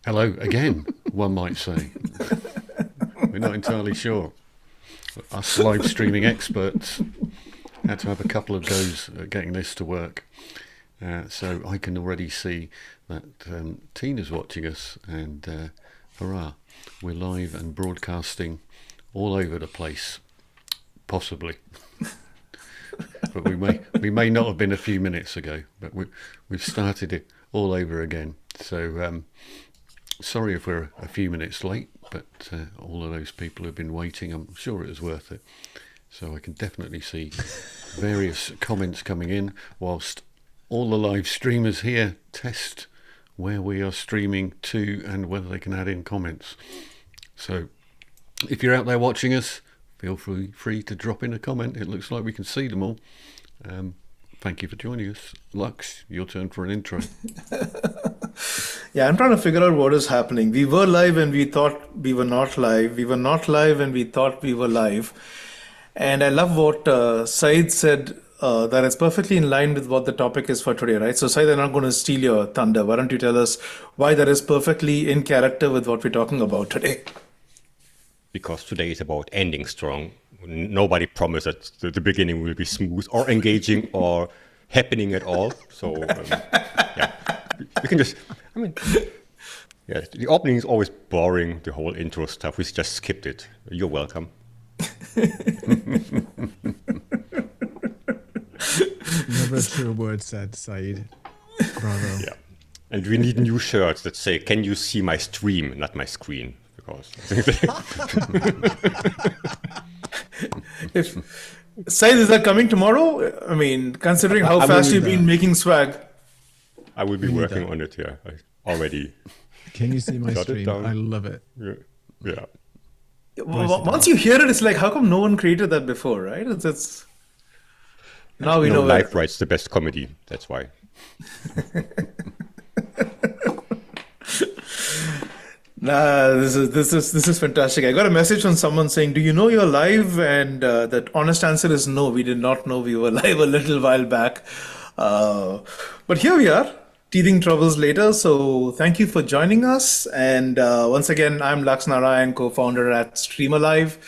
Hello again, one might say. We're not entirely sure. Us live streaming experts had to have a couple of goes at getting this to work. So I can already see that Tina's watching us, and hurrah, we're live and broadcasting all over the place, possibly. But we may not have been a few minutes ago, but we've started it all over again. So sorry if we're a few minutes late, but all of those people who've been waiting, I'm sure it was worth it. So I can definitely see various comments coming in, whilst all the live streamers here test where we are streaming to and whether they can add in comments. So if you're out there watching us, feel free to drop in a comment. It looks like we can see them all. Thank you for joining us. Lux, your turn for an intro. Yeah, I'm trying to figure out what is happening. We were live and we thought we were not live. We were not live and we thought we were live. And I love what Said said, that it's perfectly in line with what the topic is for today, right? So Said, I'm not going to steal your thunder. Why don't you tell us why that is perfectly in character with what we're talking about today? Because today is about ending strong. Nobody promises that the beginning will be smooth or engaging or happening at all. So, yeah, we can just, yeah, the opening is always boring, the whole intro stuff. We just skipped it. You're welcome. Never a true word said, Saeed. Bravo. Yeah. And we need new shirts that say, "Can you see my stream, not my screen?" Because If Said, is that coming tomorrow? I mean, considering how fast you've been making swag. I will be working on it here. I already. Can you see my Got it stream? down. I love it. Yeah. Once you hear it, it's like, how come no one created that before, right? It's now we know. Life writes the best comedy. That's why. Nah, this is fantastic. I got a message from someone saying, "Do you know you're live?" And that honest answer is no. We did not know we were live a little while back, but here we are, teething troubles later. So thank you for joining us. And once again, I'm Laks Narayan, co-founder at StreamAlive.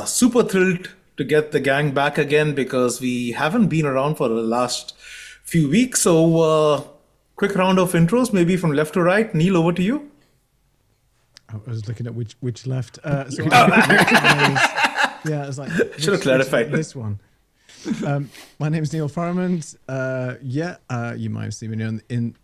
Super thrilled to get the gang back again because we haven't been around for the last few weeks. So quick round of intros, maybe from left to right. Neil, over to you. I was looking at which left. So I was like, Should have clarified. This one. My name is Neil Farman. You might have seen me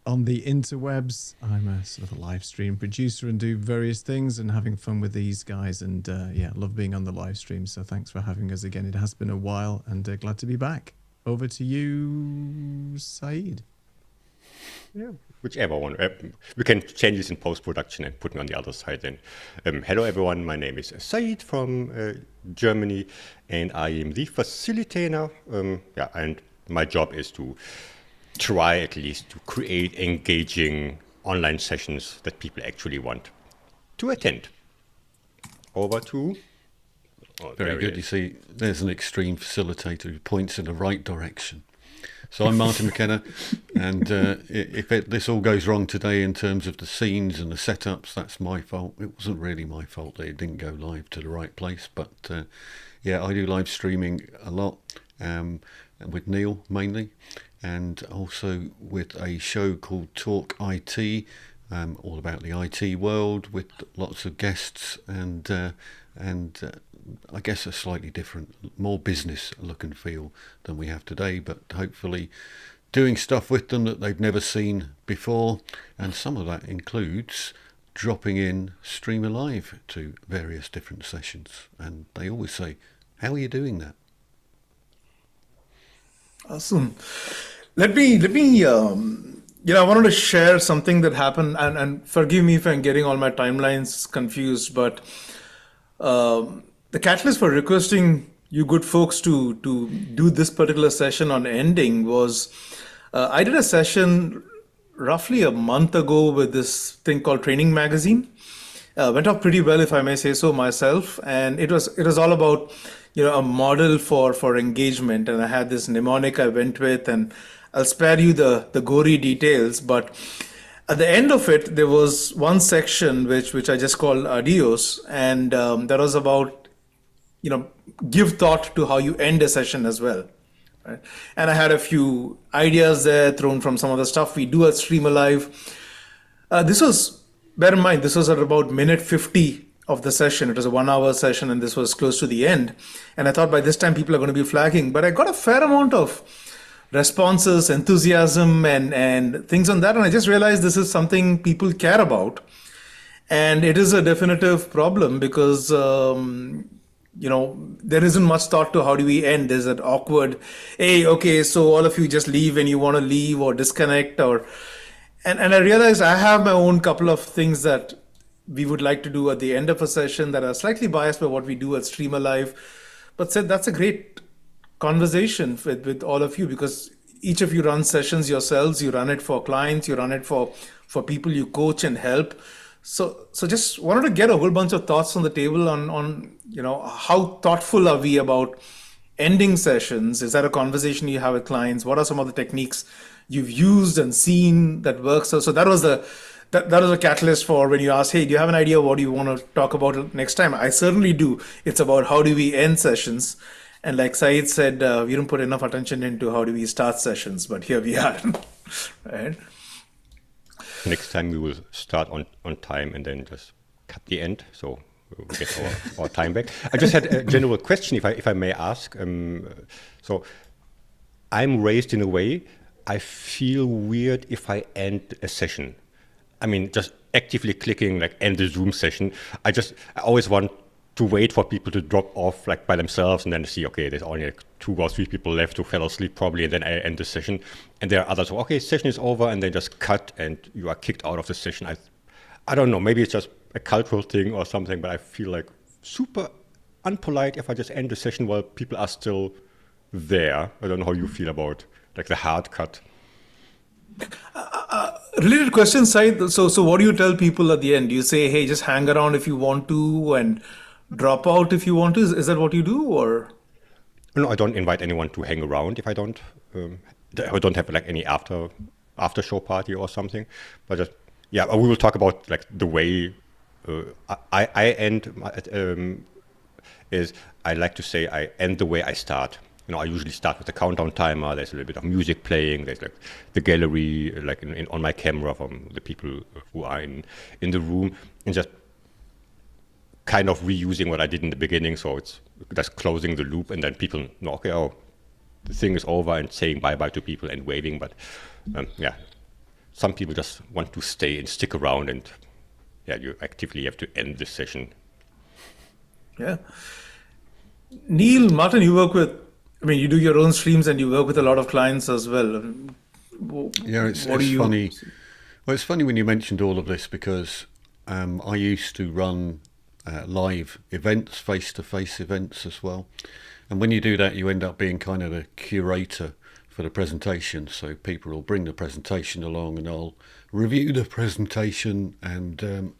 on the interwebs. I'm a sort of a live stream producer and do various things and having fun with these guys. And love being on the live stream. So thanks for having us again. It has been a while and glad to be back. Over to you, Saeed. Yeah, whichever one. We can change this in post-production and put it on the other side then. Hello everyone, my name is Said from Germany, and I am the facilitator. And my job is to try at least to create engaging online sessions that people actually want to attend. Over to... Very good. You see, there's an extreme facilitator who points in the right direction. So I'm Martin McKenna, and if this all goes wrong today in terms of the scenes and the setups, that's my fault. It wasn't really my fault that it didn't go live to the right place, but I do live streaming a lot with Neil mainly, and also with a show called Talk IT, all about the IT world with lots of guests and I guess a slightly different, more business look and feel than we have today, but hopefully doing stuff with them that they've never seen before. And some of that includes dropping in StreamAlive to various different sessions. And they always say, "How are you doing that?" Awesome. Let me. I wanted to share something that happened, and forgive me if I'm getting all my timelines confused, but the catalyst for requesting you good folks to do this particular session on ending was I did a session roughly a month ago with this thing called Training Magazine. Went off pretty well, if I may say so myself, and it was all about a model for engagement, and I had this mnemonic I went with, and I'll spare you the gory details, but At the end of it, there was one section which I just called adios, and that was about, give thought to how you end a session as well. Right? And I had a few ideas there thrown from some of the stuff we do at StreamAlive. Bear in mind, this was at about minute 50 of the session. It was a 1 hour session, and this was close to the end. And I thought by this time people are going to be flagging, but I got a fair amount of responses, enthusiasm, and things on that. And I just realized this is something people care about. And it is a definitive problem because, there isn't much thought to how do we end. There's that awkward, hey, okay, so all of you just leave when you want to leave or disconnect and I realized I have my own couple of things that we would like to do at the end of a session that are slightly biased by what we do at StreamAlive, but said that's a great conversation with all of you because each of you run sessions yourselves. You run it for clients, you run it for people you coach and help. So just wanted to get a whole bunch of thoughts on the table on how thoughtful are we about ending sessions? Is that a conversation you have with clients? What are some of the techniques you've used and seen that works? So that was that was a catalyst for when you asked, hey, do you have an idea what do you want to talk about next time? I certainly do. It's about how do we end sessions. And like Saeed said, we don't put enough attention into how do we start sessions, but here we are. Right? Next time we will start on time and then just cut the end, so we'll get our time back. I just had a general question, if I may ask. So I'm raised in a way, I feel weird if I end a session. I mean, just actively clicking like end the Zoom session. I always want to wait for people to drop off like by themselves and then see, okay, there's only like 2 or 3 people left who fell asleep probably, and then I end the session. And there are others who, okay, session is over, and they just cut and you are kicked out of the session. I don't know, maybe it's just a cultural thing or something, but I feel like super unpolite if I just end the session while people are still there. I don't know how you feel about like the hard cut. Related question, Said. So what do you tell people at the end? Do you say, hey, just hang around if you want to and drop out if you want to? Is that what you do, or? No, I don't invite anyone to hang around if I don't have like any after show party or something. But just, yeah, we will talk about like the way I end is I like to say I end the way I start. I usually start with a countdown timer. There's a little bit of music playing. There's like the gallery, like on my camera from the people who are in the room, and just kind of reusing what I did in the beginning. So it's just closing the loop, and then people know, okay, the thing is over, and saying bye-bye to people and waving. But some people just want to stay and stick around, and you actively have to end the session. Yeah. Neil, Martin, you do your own streams and you work with a lot of clients as well. Yeah, it's funny. Well, it's funny when you mentioned all of this because I used to run live events, face-to-face events as well. And when you do that, you end up being kind of the curator for the presentation. So people will bring the presentation along and I'll review the presentation. And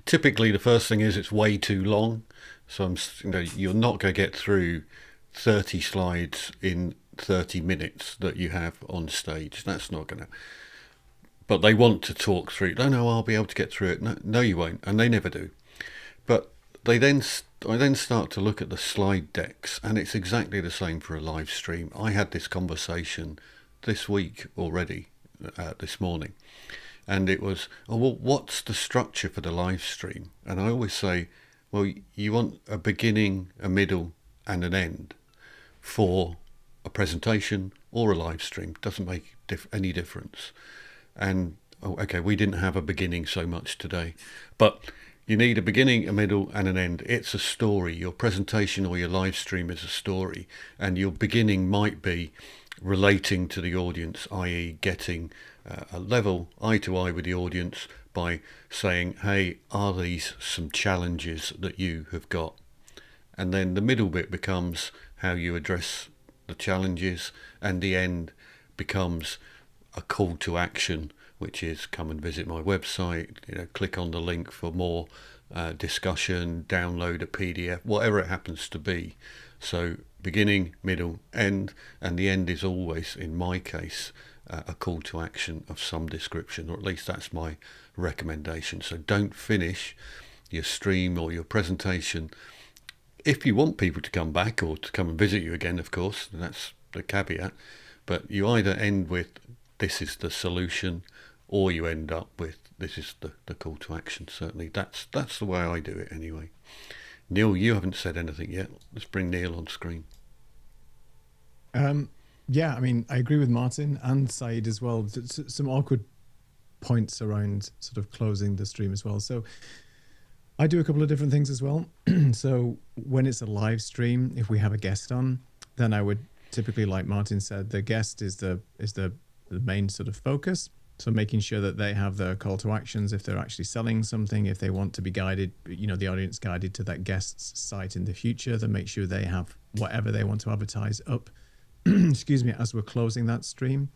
typically the first thing is it's way too long. So you're not going to get through 30 slides in 30 minutes that you have on stage. That's not going to. But they want to talk through. No, I'll be able to get through it. No, you won't, and they never do. But I then start to look at the slide decks, and it's exactly the same for a live stream. I had this conversation this week already, this morning, and it was, what's the structure for the live stream? And I always say, well, you want a beginning, a middle, and an end for a presentation or a live stream. Doesn't make any difference. And we didn't have a beginning so much today, but you need a beginning, a middle, and an end. It's a story. Your presentation or your live stream is a story, and your beginning might be relating to the audience, i.e. getting a level eye to eye with the audience by saying, hey, are these some challenges that you have got? And then the middle bit becomes how you address the challenges, and the end becomes a call to action, which is come and visit my website, click on the link for more discussion, download a PDF, whatever it happens to be. So beginning, middle, end, and the end is always, in my case, a call to action of some description, or at least that's my recommendation. So don't finish your stream or your presentation. If you want people to come back or to come and visit you again, of course, that's the caveat, but you either end with this is the solution, or you end up with this is the call to action. Certainly that's the way I do it anyway. Neil, you haven't said anything yet. Let's bring Neil on screen. Yeah, I mean, I agree with Martin and Saeed as well. Some awkward points around sort of closing the stream as well. So I do a couple of different things as well. So when it's a live stream, if we have a guest on, then I would typically, like Martin said, the guest is the main sort of focus. So making sure that they have the call to actions if they're actually selling something, if they want to be guided, the audience guided to that guest's site in the future, then make sure they have whatever they want to advertise up, excuse me, as we're closing that stream.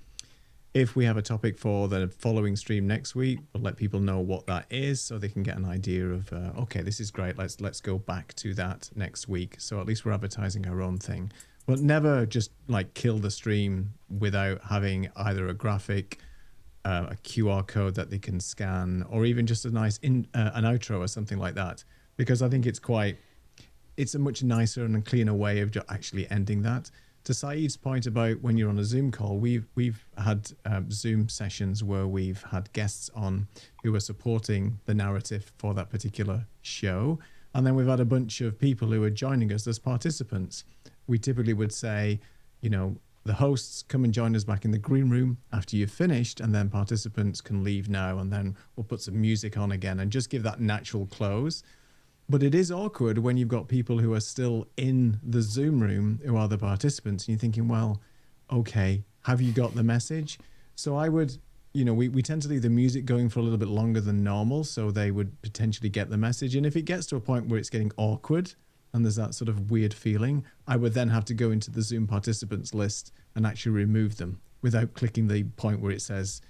If we have a topic for the following stream next week, we'll let people know what that is so they can get an idea of, okay, this is great. Let's go back to that next week. So at least we're advertising our own thing. But never just like kill the stream without having either a graphic, a QR code that they can scan, or even just a nice an outro or something like that. Because I think it's a much nicer and cleaner way of actually ending that. To Saeed's point about when you're on a Zoom call, we've had Zoom sessions where we've had guests on who are supporting the narrative for that particular show. And then we've had a bunch of people who are joining us as participants. We typically would say, the hosts come and join us back in the green room after you've finished, and then participants can leave now, and then we'll put some music on again and just give that natural close. But it is awkward when you've got people who are still in the Zoom room who are the participants, and you're thinking, well, okay, have you got the message? So I would, we tend to leave the music going for a little bit longer than normal, so they would potentially get the message. And if it gets to a point where it's getting awkward and there's that sort of weird feeling, I would then have to go into the Zoom participants list and actually remove them without clicking the point where it says,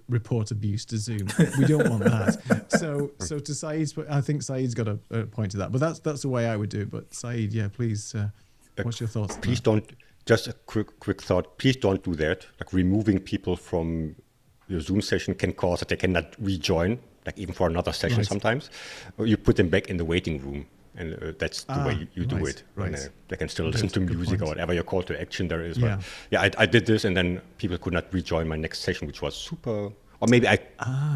report abuse to Zoom. We don't want that. So to Saeed's, I think Saeed's got a point to that. But that's the way I would do it. But Saeed, yeah, please, what's your thoughts? Please don't, just a quick thought, please don't do that. Like removing people from your Zoom session can cause that they cannot rejoin, like even for another session sometimes. Or you put them back in the waiting room. And that's the way you do it. Right. And, they can still listen to music or whatever your call to action there is. Yeah. But yeah, I did this, and then people could not rejoin my next session, which was super. Or maybe I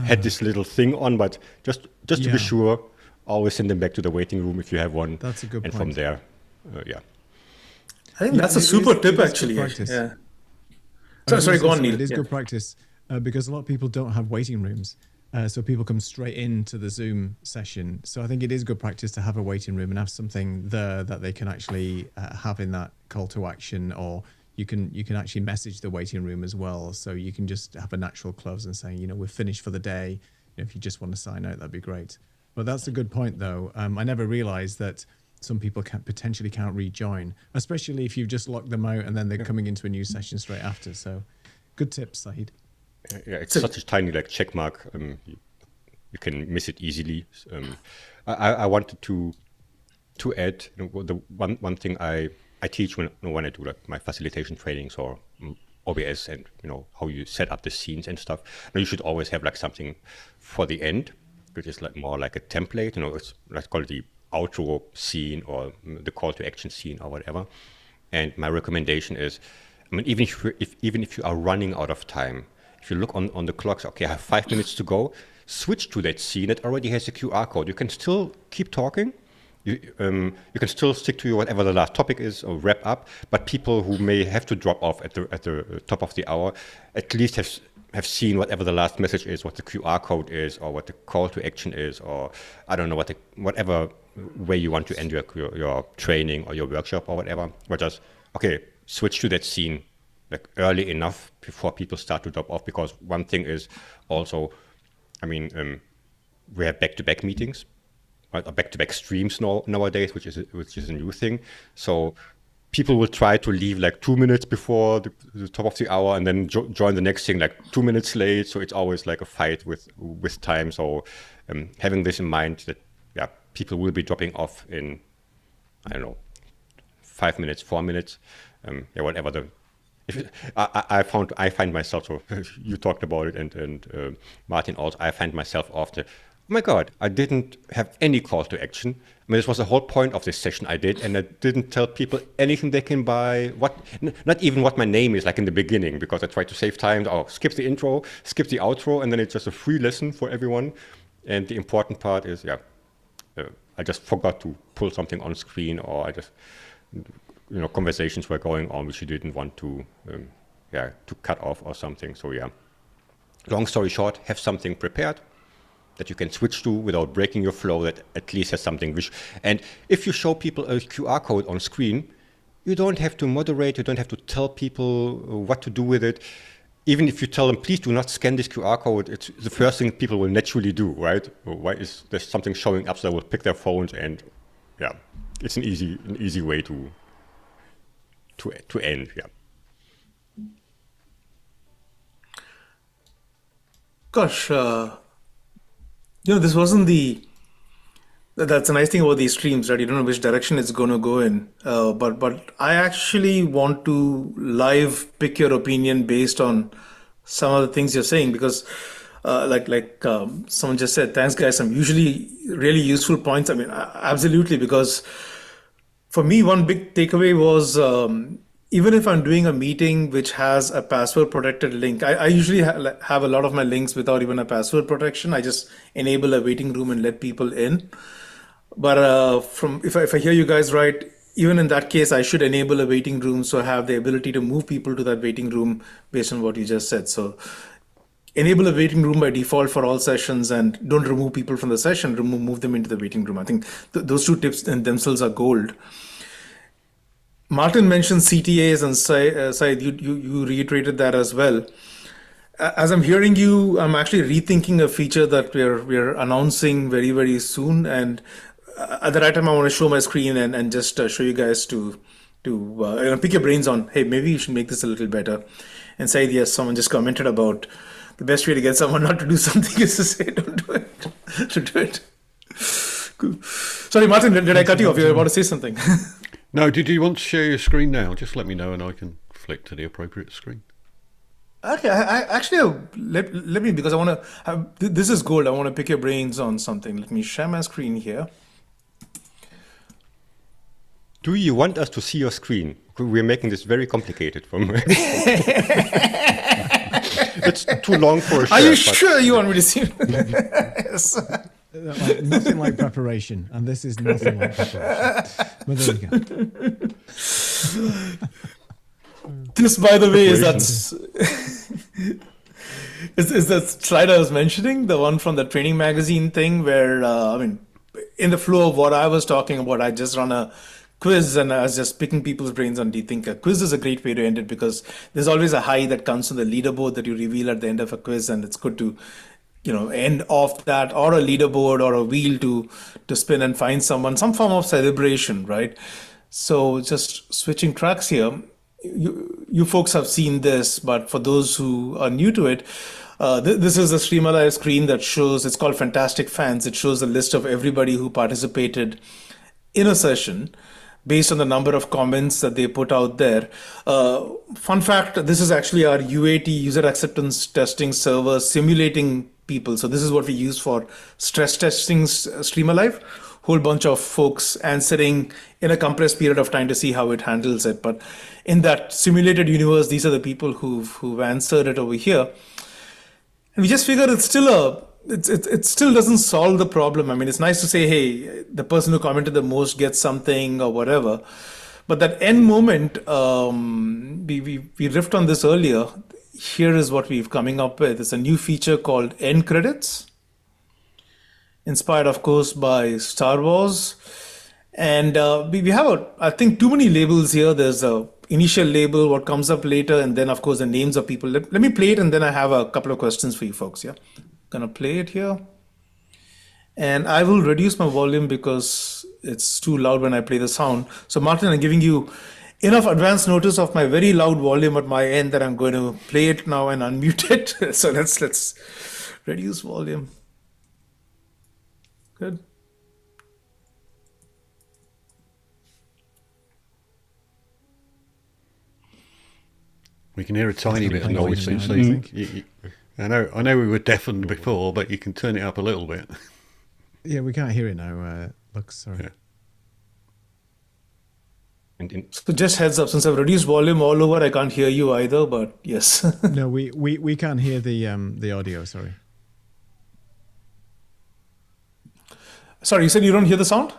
had this little thing on, but just to be sure, always send them back to the waiting room if you have one. That's a good point. And from there, I think that's a super tip, actually. Yeah. Sorry, go on, Neil. It is good practice because a lot of people don't have waiting rooms. So people come straight into the Zoom session. So I think it is good practice to have a waiting room and have something there that they can actually have in that call to action, or you can actually message the waiting room as well. So you can just have a natural close and saying, we're finished for the day. If you just want to sign out, that'd be great. But that's a good point, though. I never realized that some people potentially can't rejoin, especially if you've just locked them out and then they're coming into a new session straight after. So good tips, Saeed. Yeah, it's such a tiny check mark. You can miss it easily. I wanted to add the one thing I teach when I do my facilitation trainings or OBS and how you set up the scenes and stuff. Now you should always have something for the end, which is more like a template. Let's call it the outro scene or the call to action scene or whatever. And my recommendation is, even if you are running out of time. If you look on the clocks, okay, I have 5 minutes to go, switch to that scene that already has a QR code. You can still keep talking. You can still stick to whatever the last topic is or wrap up, but people who may have to drop off at the top of the hour at least have seen whatever the last message is, what the QR code is, or what the call to action is, or I don't know, whatever way you want to end your training or your workshop or whatever. But just, okay, switch to that scene early enough before people start to drop off, because one thing is also, we have back-to-back meetings, right, or back-to-back streams nowadays, which is a new thing. So people will try to leave 2 minutes before the top of the hour and then join the next thing 2 minutes late. So it's always a fight with time. So having this in mind that people will be dropping off in 5 minutes, 4 minutes, whatever the I find myself, so you talked about it, and Martin also, I find myself often, oh my God, I didn't have any call to action. I mean, this was the whole point of this session I did, and I didn't tell people anything they can buy, not even what my name is, like in the beginning, because I tried to save time. Oh, skip the intro, skip the outro, and then it's just a free lesson for everyone. And the important part is, I just forgot to pull something on screen, or I just, conversations were going on which you didn't want to cut off or something. So long story short, have something prepared that you can switch to without breaking your flow, that at least has something and if you show people a QR code on screen, you don't have to moderate, you don't have to tell people what to do with it. Even if you tell them, please do not scan this QR code, it's the first thing people will naturally do, right? Why is there something showing up, so they will pick their phones, and it's an easy way to end. Gosh, this wasn't that's a nice thing about these streams, right? You don't know which direction it's going to go in. But I actually want to live pick your opinion based on some of the things you're saying, because someone just said, thanks guys, some usually really useful points. I mean, absolutely, because for me, one big takeaway was, even if I'm doing a meeting which has a password protected link, I usually have a lot of my links without even a password protection. I just enable a waiting room and let people in. But if I hear you guys right, even in that case, I should enable a waiting room, so I have the ability to move people to that waiting room based on what you just said. So enable a waiting room by default for all sessions, and don't remove people from the session, move them into the waiting room. I think those two tips in themselves are gold. Martin mentioned CTAs, and Syed, you reiterated that as well. As I'm hearing you, I'm actually rethinking a feature that we're announcing very, very soon. And at the right time, I want to show my screen and just show you guys to pick your brains on, hey, maybe you should make this a little better. And Syed, yes, someone just commented about the best way to get someone not to do something is to say, don't do it. To do it. Cool. Sorry, Martin, did I cut you off? You were about to say something. No, did you want to share your screen now? Just let me know and I can flick to the appropriate screen. Okay, let me, because I want to have, this is gold. I want to pick your brains on something. Let me share my screen here. Do you want us to see your screen? We're making this very complicated for me. It's too long for a share. Are you sure you want me to see it? Yes. Nothing like preparation, and this is nothing like preparation. But there you go. This, by the way, is that slide I was mentioning, the one from the training magazine thing, where in the flow of what I was talking about, I just run a quiz and I was just picking people's brains on, do you think a quiz is a great way to end it? Because there's always a high that comes from the leaderboard that you reveal at the end of a quiz, and it's good to end off that, or a leaderboard or a wheel to spin and find someone, some form of celebration, right? So just switching tracks here. You folks have seen this, but for those who are new to it, this is a StreamAlive screen that shows, it's called Fantastic Fans. It shows a list of everybody who participated in a session based on the number of comments that they put out there. Fun fact, this is actually our UAT, user acceptance testing server, simulating people. So this is what we use for stress testing StreamAlive. Whole bunch of folks answering in a compressed period of time to see how it handles it. But in that simulated universe, these are the people who've answered it over here. And we just figured it still doesn't solve the problem. I mean, it's nice to say, hey, the person who commented the most gets something or whatever. But that end moment, we riffed on this earlier. Here is what we've coming up with. It's a new feature called end credits, inspired, of course, by Star Wars. And we have, I think, too many labels here. There's a initial label, what comes up later, and then, of course, the names of people. Let me play it, and then I have a couple of questions for you folks. Yeah, gonna play it here. And I will reduce my volume because it's too loud when I play the sound. So, Martin, I'm giving you enough advance notice of my very loud volume at my end that I'm going to play it now and unmute it. So let's reduce volume. Good. We can hear a tiny bit of Playing noise. now, So I think. I know we were deafened before, but you can turn it up a little bit. Yeah, we can't hear it now. Lux, sorry. Yeah. And So just heads up, since I've reduced volume all over, I can't hear you either, but yes. No, we can't hear the audio. Sorry. Sorry, you said you don't hear the sound?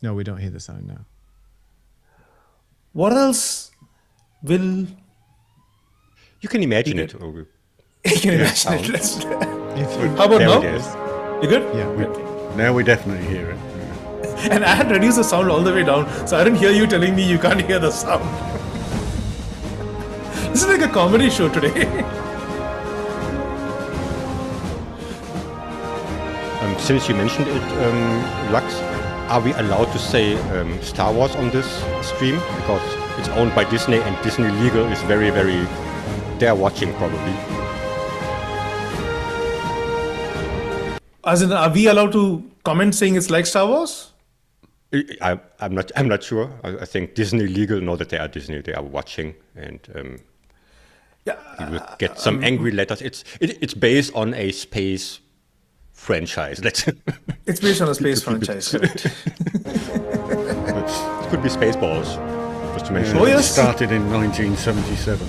No, we don't hear the sound now. What else will... you can imagine You it. Or You can imagine sound. it. Let's- If you, How about There now? it is. You good? yeah, Now we definitely hear it. And I had reduced the sound all the way down, so I didn't hear you telling me you can't hear the sound. This is like a comedy show today. Since you mentioned it, Lux, are we allowed to say Star Wars on this stream? Because it's owned by Disney, and Disney Legal is very, very... They're watching, probably. As in, are we allowed to comment saying it's like Star Wars? I'm not sure. I think Disney Legal know that they are Disney. They are watching, and Yeah. you will get some angry letters. It's based on a space franchise. Let's It's based on a space franchise, correct? it could be Spaceballs, just to mention. Oh, It yes. started in 1977.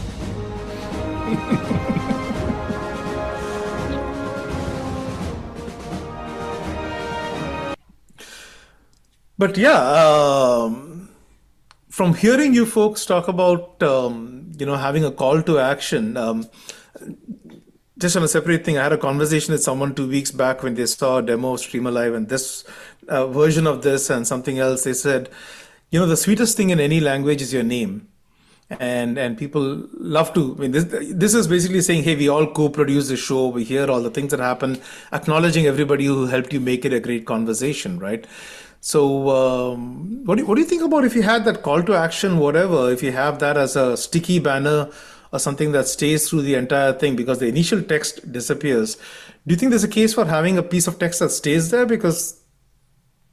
But yeah, from hearing you folks talk about having a call to action, just on a separate thing, I had a conversation with someone 2 weeks back when they saw a demo of StreamAlive and this version of this and something else. They said, the sweetest thing in any language is your name. And people love to. I mean, this is basically saying, hey, we all co-produce the show. We hear all the things that happen, acknowledging everybody who helped you make it a great conversation, right? So, what do you think about if you had that call to action, whatever? If you have that as a sticky banner or something that stays through the entire thing, because the initial text disappears. Do you think there's a case for having a piece of text that stays there? Because,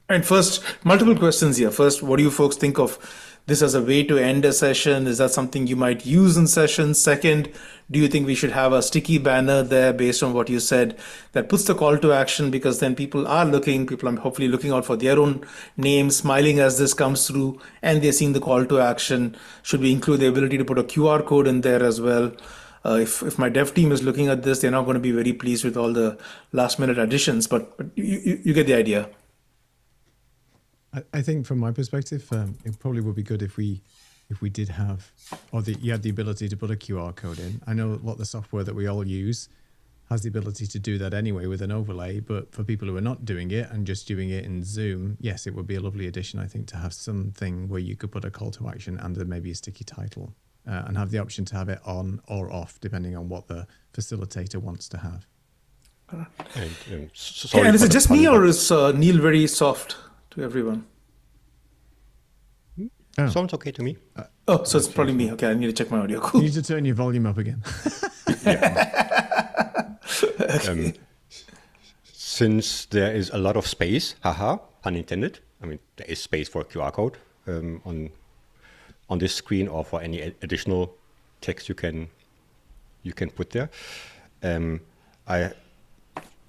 and first, multiple questions here. First, what do you folks think of this as a way to end a session? Is that something you might use in sessions? Second, do you think we should have a sticky banner there based on what you said that puts the call to action? Because then people are hopefully looking out for their own name, smiling as this comes through, and they're seeing the call to action. Should we include the ability to put a QR code in there as well? If my dev team is looking at this, they're not going to be very pleased with all the last minute additions, but you get the idea. I think from my perspective, it probably would be good if we did have, you had the ability to put a QR code in. I know a lot of the software that we all use has the ability to do that anyway with an overlay, but for people who are not doing it and just doing it in Zoom, yes, it would be a lovely addition, I think, to have something where you could put a call to action and then maybe a sticky title and have the option to have it on or off, depending on what the facilitator wants to have. And And is it just me, or is Neil very soft to everyone? Oh. Sounds okay to me. So it's probably me. Okay, I need to check my audio. You Cool. need to turn your volume up again. Since there is a lot of space, haha, pun intended. I mean, there is space for a QR code on this screen, or for any additional text you can put there.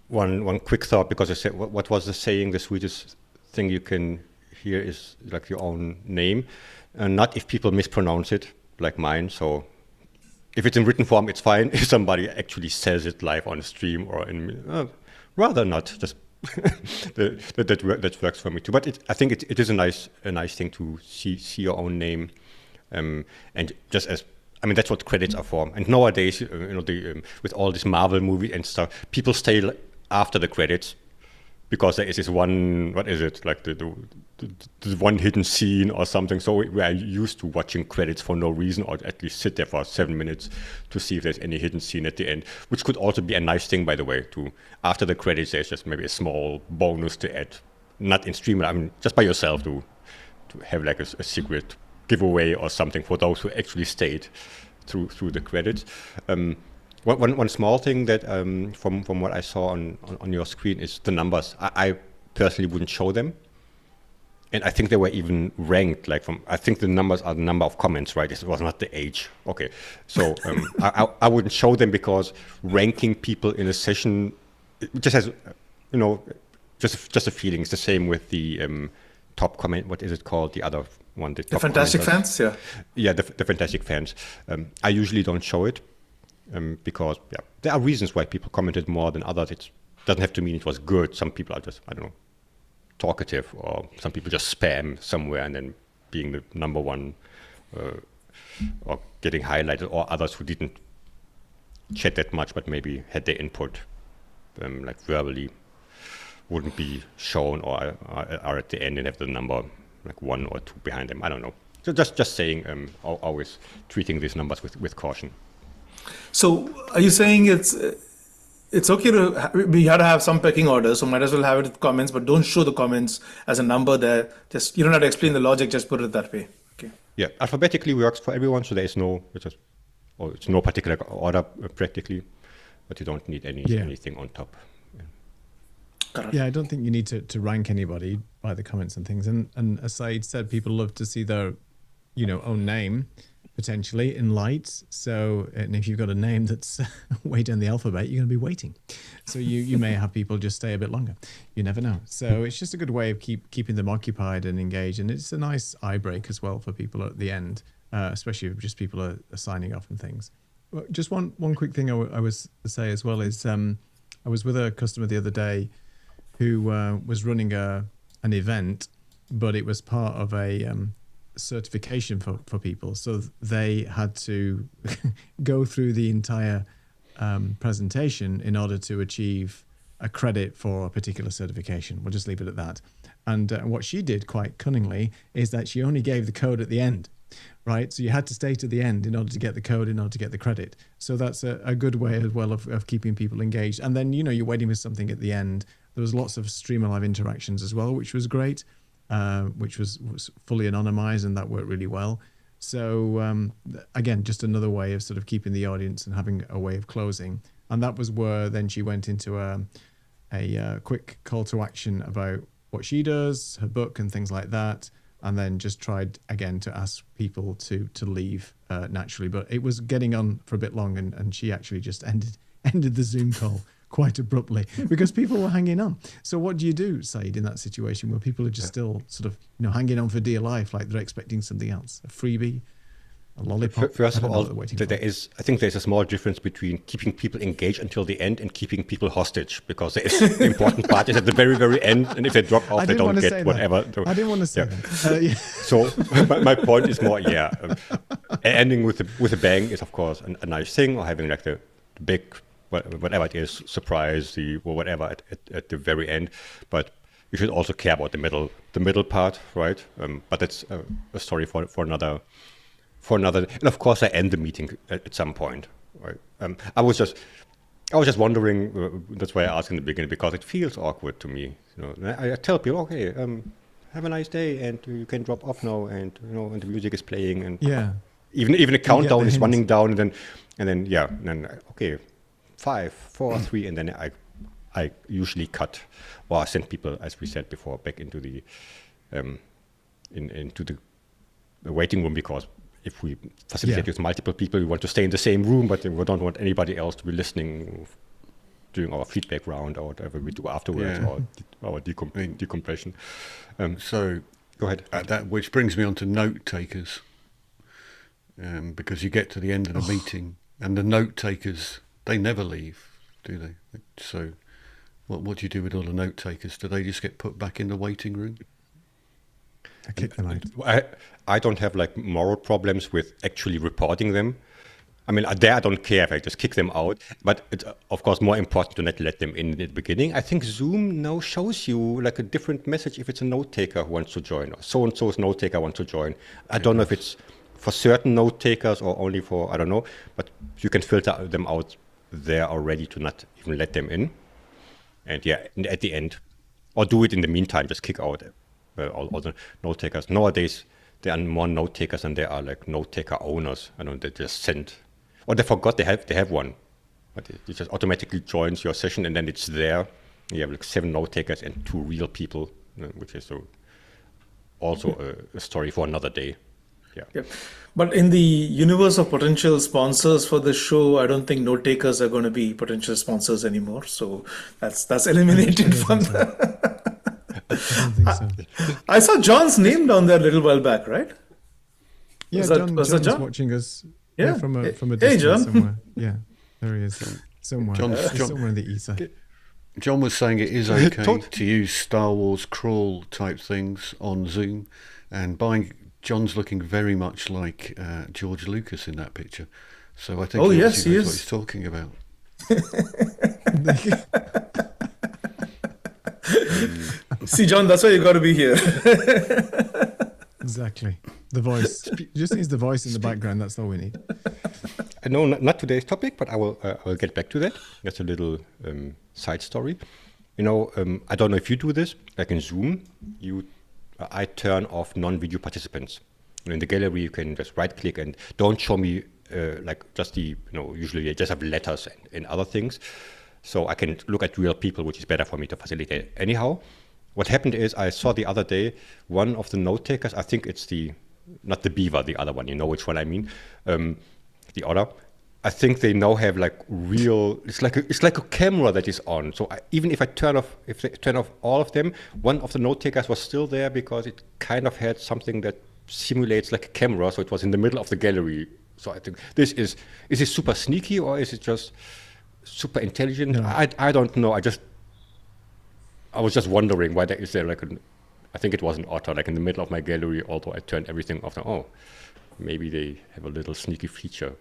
One quick thought, because I said, what was the saying? The sweetest thing you can hear is like your own name, and not if people mispronounce it, like mine. So if it's in written form, it's fine. If somebody actually says it live on stream or rather not, just that works for me too. But I think it is a nice thing to see your own name, and just as. I mean, that's what credits are for. And nowadays, with all this Marvel movie and stuff, people stay after the credits because there is this one, what is it, like the one hidden scene or something. So we are used to watching credits for no reason, or at least sit there for 7 minutes to see if there's any hidden scene at the end, which could also be a nice thing, by the way, to after the credits, there's just maybe a small bonus to add, not in StreamAlive, I mean, just by yourself to have like a secret giveaway or something for those who actually stayed through the credits. One small thing that from what I saw on your screen is the numbers. I personally wouldn't show them. And I think they were even ranked, like I think the numbers are the number of comments, right? It was not the age. Okay. So I wouldn't show them because ranking people in a session, it just has, just a feeling. It's the same with the top comment. What is it called? The other one. The top fantastic commenters. fans, yeah. Yeah, the fantastic fans. I usually don't show it because there are reasons why people commented more than others. It doesn't have to mean it was good. Some people are just, I don't know, talkative, or some people just spam somewhere and then being the number one or getting highlighted, or others who didn't chat that much but maybe had their input like verbally wouldn't be shown, or are at the end and have the number like 1 or 2 behind them. I don't know. So just saying, always treating these numbers with caution. So are you saying it's okay we have to have some pecking order, so might as well have it with comments, but don't show the comments as a number there. Just, you don't have to explain the logic, just put it that way. Okay. Yeah, alphabetically works for everyone, so there is it's no particular order practically, but you don't need anything on top. Yeah, I don't think you need to rank anybody by the comments and things. And as Said said, people love to see their, own name potentially in lights. So, and if you've got a name that's way down the alphabet, you're going to be waiting. So you may have people just stay a bit longer. You never know. So it's just a good way of keeping them occupied and engaged. And it's a nice eye break as well for people at the end, especially if just people are signing off and things. Just one quick thing I was to say as well is I was with a customer the other day who was running an event, but it was part of a certification for people. So they had to go through the entire presentation in order to achieve a credit for a particular certification. We'll just leave it at that. And what she did quite cunningly is that she only gave the code at the end, right? So you had to stay to the end in order to get the code, in order to get the credit. So that's a good way as well of keeping people engaged. And then, you're waiting for something at the end. There was lots of StreamAlive interactions as well, which was great, which was fully anonymized, and that worked really well. So again, just another way of sort of keeping the audience and having a way of closing. And that was where then she went into a quick call to action about what she does, her book and things like that. And then just tried again to ask people to leave naturally. But it was getting on for a bit long, and she actually just ended the Zoom call quite abruptly because people were hanging on. So what do you do, Said, in that situation where people are just still sort of hanging on for dear life, like they're expecting something else, a freebie, a lollipop? First of all, I think there's a small difference between keeping people engaged until the end and keeping people hostage, because the important part is at the very, very end, and if they drop off, they don't get whatever. I didn't want to say that. So my point is more, ending with a bang is of course a nice thing, or having like the big, whatever it is, surprise, or whatever at the very end. But you should also care about the middle part, right? But that's a story for another. And of course, I end the meeting at some point. Right? I was just wondering. That's why I asked in the beginning, because it feels awkward to me. I tell people, okay, have a nice day, and you can drop off now, and and the music is playing, and even a countdown is running down, and then okay, 5, 4, 3, and then I usually cut, or I send people, as we said before, back into the into the waiting room, because if we facilitate with multiple people, we want to stay in the same room, but we don't want anybody else to be listening during our feedback round or whatever we do afterwards, or our decompression. So go ahead. Which brings me on to note takers, because you get to the end of the meeting and the note takers, they never leave, do they? So what do you do with all the note takers? Do they just get put back in the waiting room? I kick them out. I don't have like moral problems with actually reporting them. I mean, I don't care if I just kick them out, but it's of course more important to not let them in at the beginning. I think Zoom now shows you like a different message if it's a note taker who wants to join, or so-and-so's note taker wants to join. I don't know if it's for certain note takers or only for, I don't know, but you can filter them out there already to not even let them in. And at the end, or do it in the meantime, just kick out all the note takers. Nowadays, there are more note takers than there are like note taker owners. I know they just send, or they forgot they have one, but it just automatically joins your session, and then it's there. You have like 7 note takers and 2 real people, which is so also a story for another day. Yeah. Yep. But in the universe of potential sponsors for the show, I don't think note takers are going to be potential sponsors anymore. So that's eliminated from the. I don't think so. I saw John's name down there a little while back, right? Yeah, Was that- John, was that John's John? watching us Yeah. from a Hey, distance John. somewhere. Yeah, there he is. Somewhere. John's- He's John- somewhere in the ether. John was saying it is okay to use Star Wars crawl type things on Zoom, and John's looking very much like George Lucas in that picture. So I think Oh, he yes, obviously he knows is. what he's talking about. See, John, that's why you got to be here. Exactly. The voice. Just needs the voice in the background. That's all we need. No, not today's topic, but I will get back to that. That's a little side story. I don't know if you do this. Like in Zoom, I turn off non-video participants. In the gallery, you can just right-click and don't show me like just the usually I just have letters and other things, so I can look at real people, which is better for me to facilitate. Anyhow, what happened is I saw the other day one of the note takers. I think it's not the beaver, the other one. You know which one I mean. The other. I think they now have like real. It's like a camera that is on. So even if they turn off all of them, one of the note takers was still there because it kind of had something that simulates like a camera. So it was in the middle of the gallery. So I think is it super sneaky or is it just super intelligent? No. I don't know. I was just wondering why there is like I think it was an otter like in the middle of my gallery. Although I turned everything off. Oh, maybe they have a little sneaky feature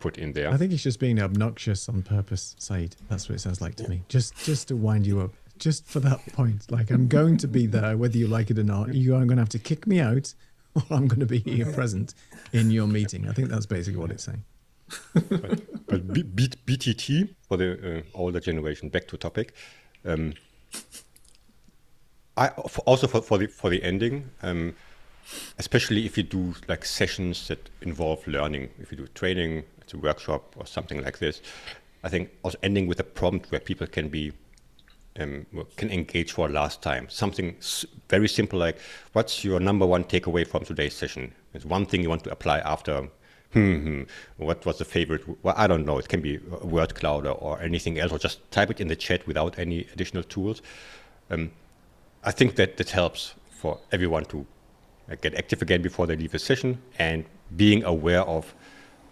put in there. I think he's just being obnoxious on purpose, Said. That's what it sounds like to me. Just to wind you up. Just for that point. Like, I'm going to be there, whether you like it or not. You are going to have to kick me out, or I'm going to be here present in your meeting. I think that's basically what it's saying. But BTT for the older generation. Back to topic. Also for the ending. Especially if you do like sessions that involve learning. If you do training, it's a workshop or something like this. I think also ending with a prompt where people can engage for a last time. Something very simple like, what's your number one takeaway from today's session? It's one thing you want to apply after. What was the favorite? Well, I don't know. It can be a word cloud or anything else, or just type it in the chat without any additional tools. I think that helps for everyone to get active again before they leave the session and being aware of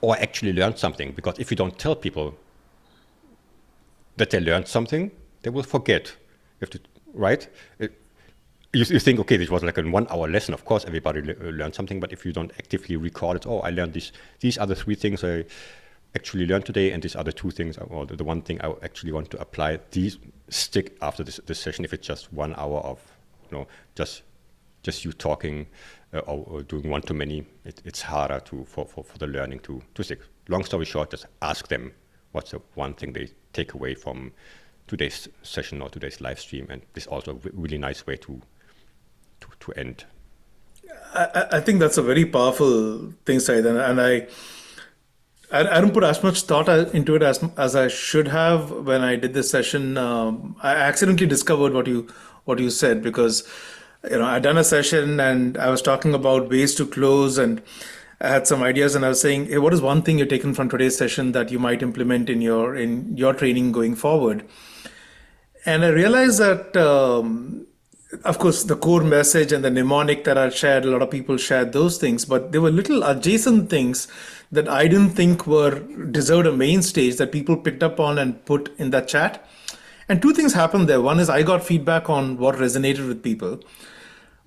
or actually learn something. Because if you don't tell people that they learned something, they will forget. You have to, right? You think, okay, this was like a 1 hour lesson. Of course, everybody learned something. But if you don't actively record it, I learned these are the 3 things I actually learned today, and these are the 2 things, or the 1 thing I actually want to apply. These stick after this session. If it's just 1 hour of, just you talking or doing one-to-many, it's harder for the learning to stick. Long story short, just ask them what's the 1 thing they take away from today's session or today's live stream, and this is also a really nice way to end. I think that's a very powerful thing, Said, and I don't put as much thought into it as I should have when I did this session. I accidentally discovered what you said because I'd done a session and I was talking about ways to close, and I had some ideas, and I was saying, hey, what is 1 thing you've taken from today's session that you might implement in your training going forward? And I realized that, of course, the core message and the mnemonic that I shared, a lot of people shared those things, but there were little adjacent things that I didn't think deserved a main stage that people picked up on and put in that chat. And 2 things happened there. One is I got feedback on what resonated with people.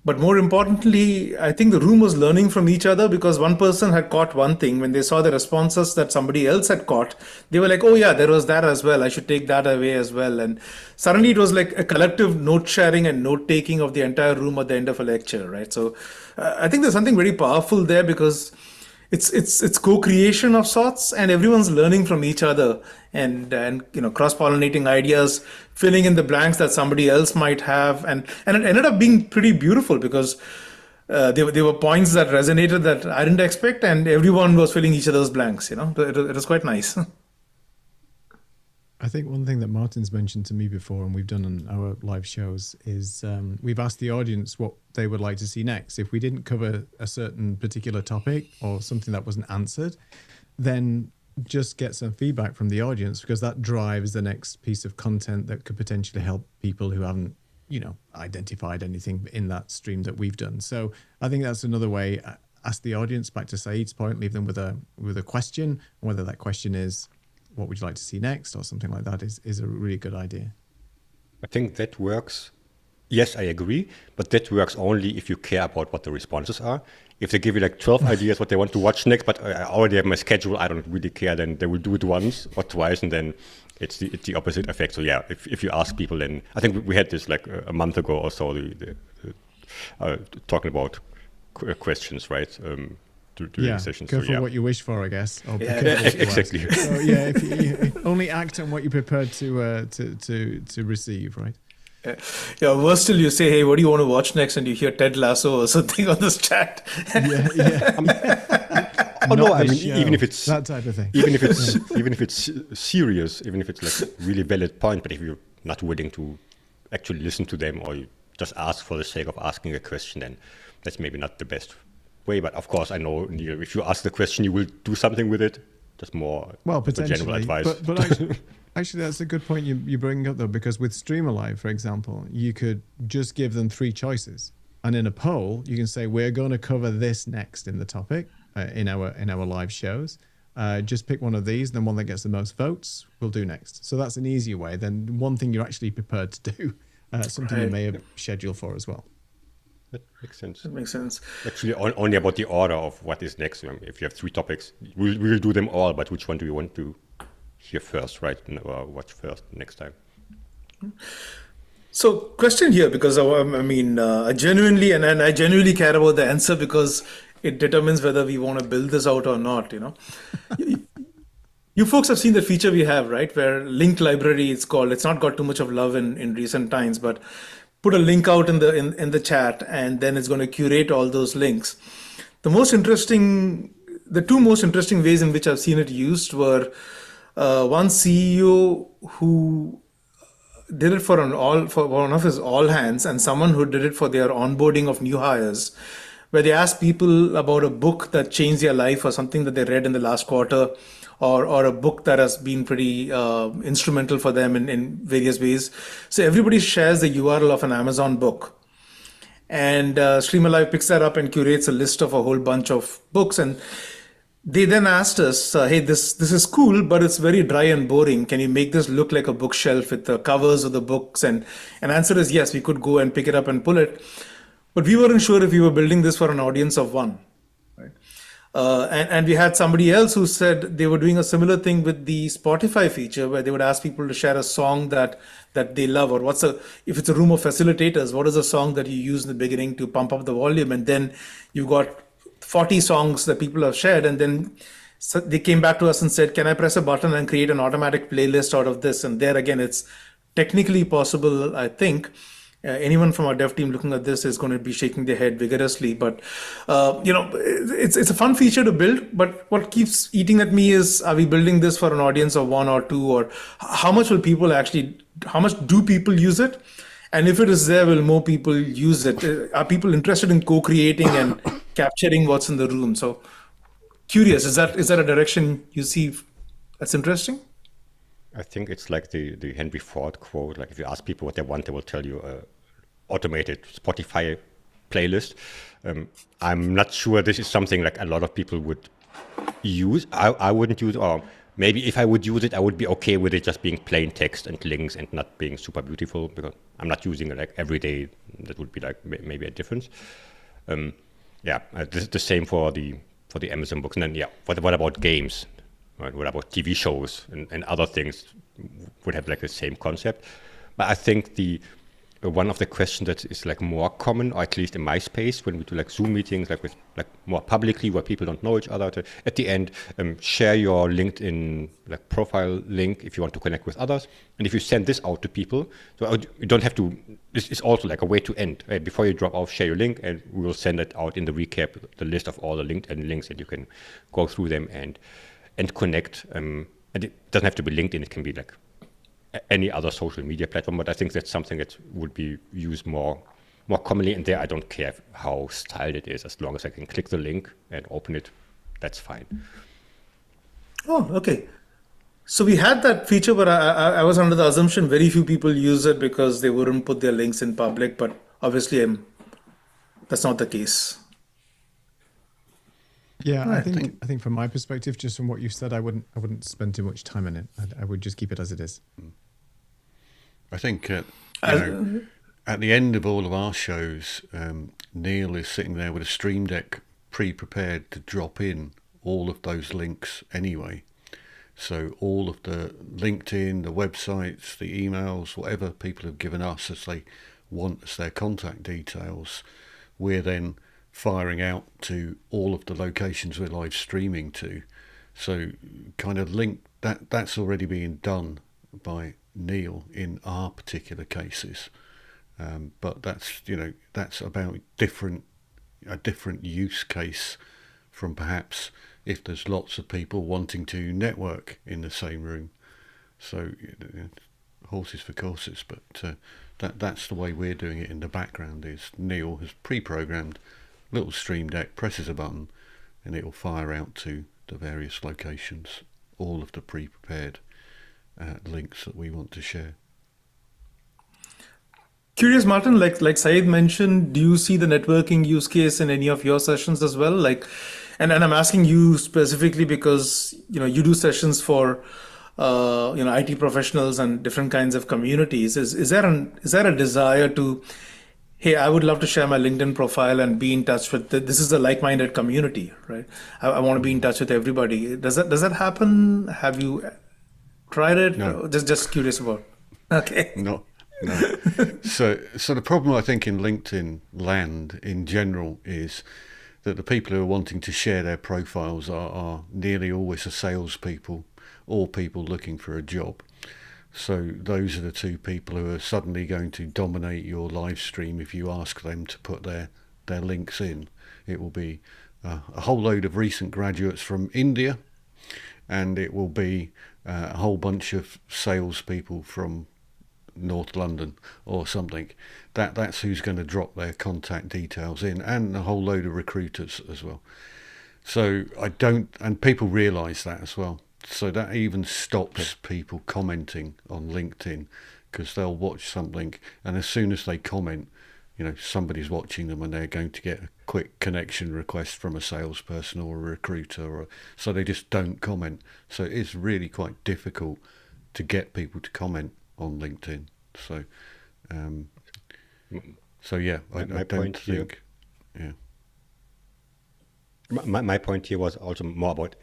But more importantly, I think the room was learning from each other because one person had caught 1 thing. When they saw the responses that somebody else had caught, they were like, oh yeah, there was that as well. I should take that away as well. And suddenly it was like a collective note sharing and note taking of the entire room at the end of a lecture, right? So I think there's something very powerful there because it's co-creation of sorts, and everyone's learning from each other and cross-pollinating ideas, filling in the blanks that somebody else might have, and it ended up being pretty beautiful because there were points that resonated that I didn't expect, and everyone was filling each other's blanks. It was quite nice. I think one thing that Martin's mentioned to me before, and we've done on our live shows, is we've asked the audience what they would like to see next. If we didn't cover a certain particular topic or something that wasn't answered, then just get some feedback from the audience, because that drives the next piece of content that could potentially help people who haven't, identified anything in that stream that we've done. So I think that's another way. Ask the audience, back to Saeed's point, leave them with a question, whether that question is, what would you like to see next, or something like that, is a really good idea. I think that works. Yes, I agree, but that works only if you care about what the responses are. If they give you like 12 ideas what they want to watch next, but I already have my schedule, I don't really care, then they will do it once or twice, and then it's the opposite effect. So yeah, if you ask people, then I think we had this like a month ago or so, talking about questions, right? During the session. Careful what you wish for, I guess. Or exactly. So yeah, if you only act on what you're prepared to receive, right? Yeah, worse still, you say, hey, what do you want to watch next? And you hear Ted Lasso or something on this chat. Even if it's that type of thing. Even if it's serious, even if it's like a really valid point, but if you're not willing to actually listen to them, or you just ask for the sake of asking a question, then that's maybe not the best way. But of course, I know, Neil, if you ask the question, you will do something with it. Just more general advice. But actually, that's a good point you bring up, though, because with StreamAlive, for example, you could just give them 3 choices. And in a poll, you can say, we're going to cover this next in the topic in our live shows. Just pick one of these, then one that gets the most votes, we'll do next. So that's an easier way than one thing you're actually prepared to do, something you may have scheduled for as well. That makes sense. That makes sense. Actually, only about the order of what is next. If you have 3 topics, we'll do them all, but which one do you want to hear first, right? Or watch first next time? So, question here, because I genuinely care about the answer, because it determines whether we want to build this out or not. You folks have seen the feature we have, right? Where linked library, it's called. It's not got too much of love in recent times, but put a link out in the chat, and then it's going to curate all those links. The 2 most interesting ways in which I've seen it used were one CEO who did it for one of his all hands, and someone who did it for their onboarding of new hires, where they asked people about a book that changed their life, or something that they read in the last quarter, or a book that has been pretty instrumental for them in various ways. So everybody shares the URL of an Amazon book. And StreamAlive picks that up and curates a list of a whole bunch of books. And they then asked us, hey, this is cool, but it's very dry and boring. Can you make this look like a bookshelf with the covers of the books? And answer is yes, we could go and pick it up and pull it. But we weren't sure if we were building this for an audience of 1. Right? And we had somebody else who said they were doing a similar thing with the Spotify feature, where they would ask people to share a song that they love, or if it's a room of facilitators, what is a song that you use in the beginning to pump up the volume? And then you've got 40 songs that people have shared, and then they came back to us and said, can I press a button and create an automatic playlist out of this? And there again, it's technically possible, I think. Anyone from our dev team looking at this is going to be shaking their head vigorously. But, it's a fun feature to build. But what keeps eating at me is, are we building this for an audience of 1 or 2? Or how much do people use it? And if it is there, will more people use it? Are people interested in co-creating and capturing what's in the room? So curious, is that a direction you see that's interesting? I think it's like the Henry Ford quote, like if you ask people what they want, they will tell you automated Spotify playlist. I'm not sure this is something like a lot of people would use. I wouldn't use, or maybe if I would use it, I would be okay with it just being plain text and links and not being super beautiful, because I'm not using it like every day. That would be like maybe a difference. This is the same for the Amazon books. And then what about games? Right? What about TV shows and other things would have like the same concept? But I think one of the questions that is like more common, or at least in my space, when we do like Zoom meetings, like with like more publicly where people don't know each other, at the end, share your LinkedIn like profile link if you want to connect with others. And if you send this out to people, so you don't have to, this is also like a way to end, right? Before you drop off, share your link, and we will send it out in the recap, the list of all the LinkedIn links, and you can go through them and connect. And it doesn't have to be LinkedIn, it can be like any other social media platform, but I think that's something that would be used more commonly. And there, I don't care how styled it is, as long as I can click the link and open it, that's fine. Oh, okay. So we had that feature, but I was under the assumption very few people use it because they wouldn't put their links in public. But obviously, that's not the case. Yeah, I think from my perspective, just from what you've said, I wouldn't spend too much time on it. I would just keep it as it is. I think at the end of all of our shows, Neil is sitting there with a Stream Deck pre-prepared to drop in all of those links anyway. So all of the LinkedIn, the websites, the emails, whatever people have given us as they want as their contact details, we're then firing out to all of the locations we're live streaming to. So kind of that's already being done by Neil in our particular cases. But that's about a different use case from perhaps if there's lots of people wanting to network in the same room. So horses for courses, but that's the way we're doing it in the background. Is Neil has pre-programmed little Stream Deck, presses a button, and it will fire out to the various locations all of the pre-prepared links that we want to share. Curious, Martin, like Saeed mentioned, do you see the networking use case in any of your sessions as well? And I'm asking you specifically because you do sessions for IT professionals and different kinds of communities. Is there a desire to, hey, I would love to share my LinkedIn profile and be in touch with this is a like-minded community, right? I want to be in touch with everybody. Does that happen? Have you tried it? No. Just curious about. Okay. No. So the problem I think in LinkedIn land in general is that the people who are wanting to share their profiles are nearly always the salespeople or people looking for a job. So those are the two people who are suddenly going to dominate your live stream if you ask them to put their links in. It will be a whole load of recent graduates from India, and it will be a whole bunch of salespeople from North London or something. That's who's going to drop their contact details in, and a whole load of recruiters as well. So and people realise that as well. So that even stops people commenting on LinkedIn, because they'll watch something, and as soon as they comment, somebody's watching them, and they're going to get a quick connection request from a salesperson or a recruiter, so they just don't comment. So it's really quite difficult to get people to comment on LinkedIn. So, I don't think. Yeah. My point here was also more about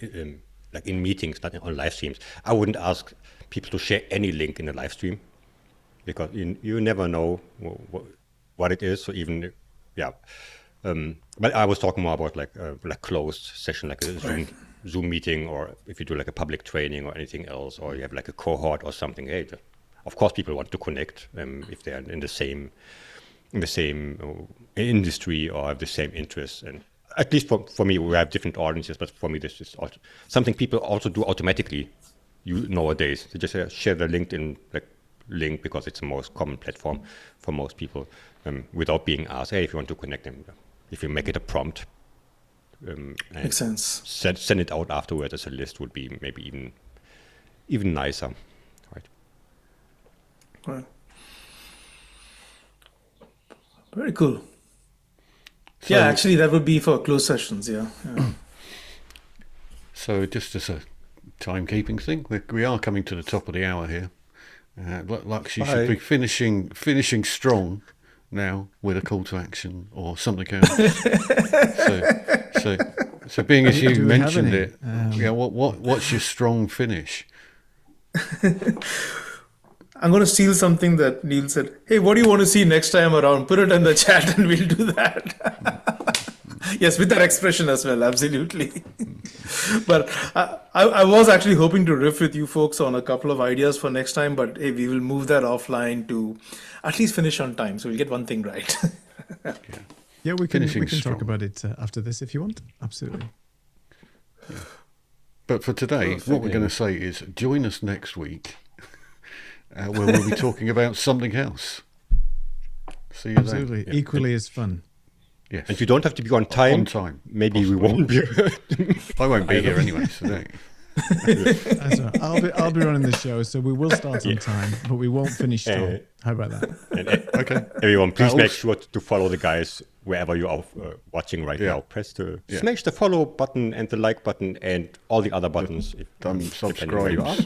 like in meetings, not on live streams. I wouldn't ask people to share any link in a live stream, because you never know what it is. So even but I was talking more about like closed session, like a Zoom meeting, or if you do like a public training or anything else, or you have like a cohort or something. Hey, of course, people want to connect if they're in the same industry or have the same interests. And at least for me, we have different audiences, but for me, this is also something people also do automatically nowadays. They just share the LinkedIn link because it's the most common platform for most people, without being asked, hey, if you want to connect them. If you make it a prompt, makes sense. Send it out afterwards as a list would be maybe even nicer, right? Right. Very cool. So, yeah, actually, that would be for closed sessions. Yeah. So just as a timekeeping thing, we are coming to the top of the hour here. Lux, you should be finishing strong now with a call to action or something else. so being as you mentioned it, what's your strong finish? I'm going to steal something that Neil said. Hey, what do you want to see next time around? Put it in the chat and we'll do that. Yes, with that expression as well, absolutely. But I was actually hoping to riff with you folks on a couple of ideas for next time, but hey, we will move that offline to at least finish on time, so we'll get one thing right. Yeah, we can talk about it after this if you want. Absolutely. Yeah. But for today, what we're going to say is join us next week. where we'll be talking about something else. See you Absolutely. then. Equally as fun. Yes. And you don't have to be on time. On time. Maybe Possibly. we won't be. I won't be here anyway, so don't. That's all right. I'll be running the show, so we will start on time, but we won't finish strong. How about that? And, Okay. everyone, please make also- sure to follow the guys wherever you are watching right Yeah. now. Press the smash the follow button and the like button and all the other buttons. Depending where you are.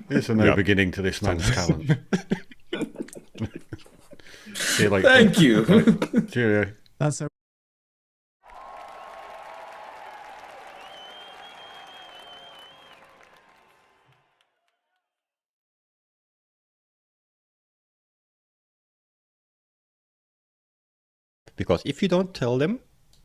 There's no Yeah. beginning to this man's talent. See you later. Thank you. Cheerio. That's how. Because if you don't tell them,